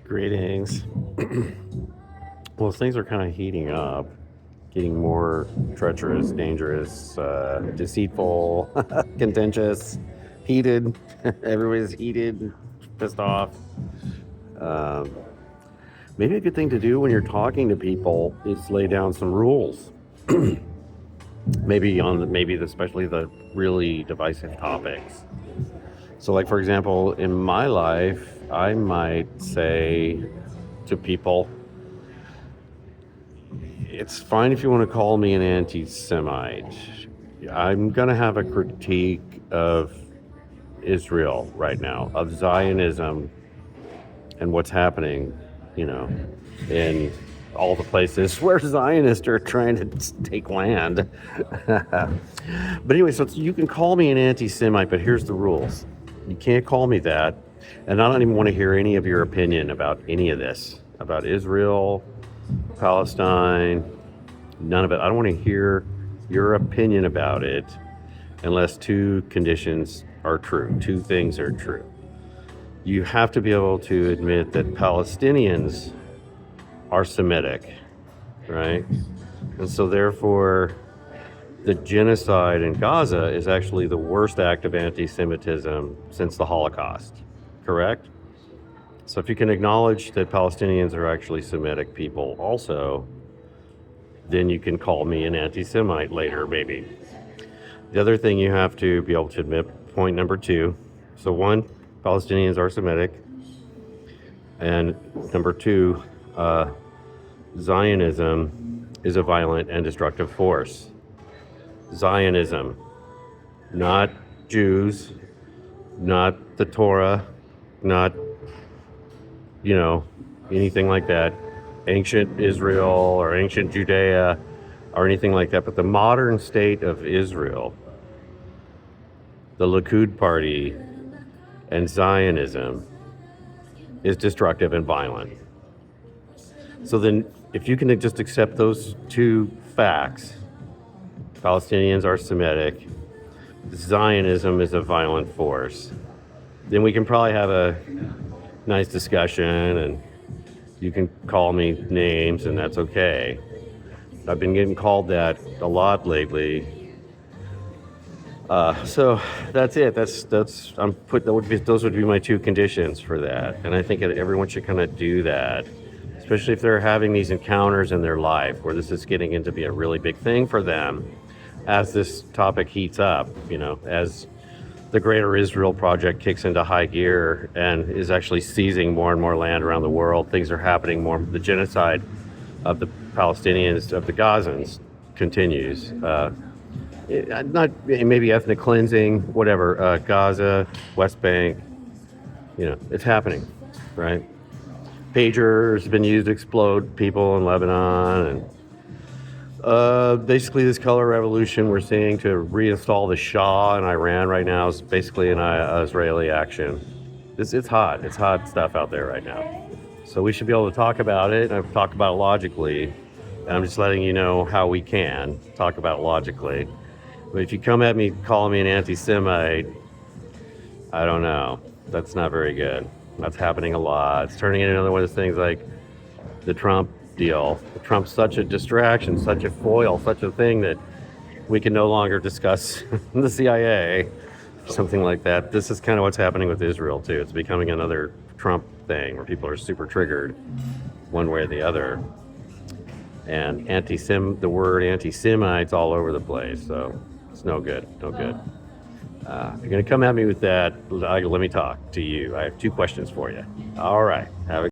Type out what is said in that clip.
Greetings. Well, things are kind of heating up, getting more treacherous, dangerous, deceitful, contentious, heated. Everybody's heated, pissed off. Um, Maybe a good thing to do when you're talking to people is lay down some rules. Especially the really divisive topics. So, like for example, in my life, I might say to people, it's fine if you want to call me an anti-Semite. I'm going to have a critique of Israel right now, of Zionism and what's happening, in all the places where Zionists are trying to take land. But anyway, so you can call me an anti-Semite, but here's the rules. You can't call me that. And I don't even want to hear any of your opinion about any of this, about Israel, Palestine, none of it. I don't want to hear your opinion about it unless two conditions are true, two things are true. You have to be able to admit that Palestinians are Semitic, right? And so therefore, the genocide in Gaza is actually the worst act of anti-Semitism since the Holocaust, correct? So if you can acknowledge that Palestinians are actually Semitic people also, then you can call me an anti-Semite later, maybe. The other thing you have to be able to admit, point number two. So one, Palestinians are Semitic. And number two, Zionism is a violent and destructive force. Zionism, not Jews, not the Torah, not, anything like that, ancient Israel or ancient Judea or anything like that, but the modern state of Israel, the Likud party, and Zionism is destructive and violent. So then, if you can just accept those two facts, Palestinians are Semitic, Zionism is a violent force, then we can probably have a nice discussion and you can call me names and that's okay. I've been getting called that a lot lately. So that's it. Those would be my two conditions for that. And I think that everyone should kind of do that, especially if they're having these encounters in their life where this is getting into be a really big thing for them as this topic heats up, as the Greater Israel Project kicks into high gear and is actually seizing more and more land around the world. Things are happening more. The genocide of the Palestinians, of the Gazans, continues. Not maybe ethnic cleansing, whatever. Gaza, West Bank, it's happening, right? Pagers have been used to explode people in Lebanon, and basically this color revolution we're seeing to reinstall the Shah in Iran right now is basically an Israeli action. It's hot. It's hot stuff out there right now. So we should be able to talk about it and talk about it logically. And I'm just letting you know how we can talk about it logically. But if you come at me calling me an anti-Semite, I don't know. That's not very good. That's happening a lot. It's turning into another one of those things like the Trump deal. Trump's such a distraction, such a foil, such a thing that we can no longer discuss the CIA, something like that. This is kind of what's happening with Israel too. It's becoming another Trump thing where people are super triggered one way or the other. And the word anti-Semite's all over the place, so it's no good. If you're going to come at me with that, let me talk to you. I have two questions for you. All right. Have a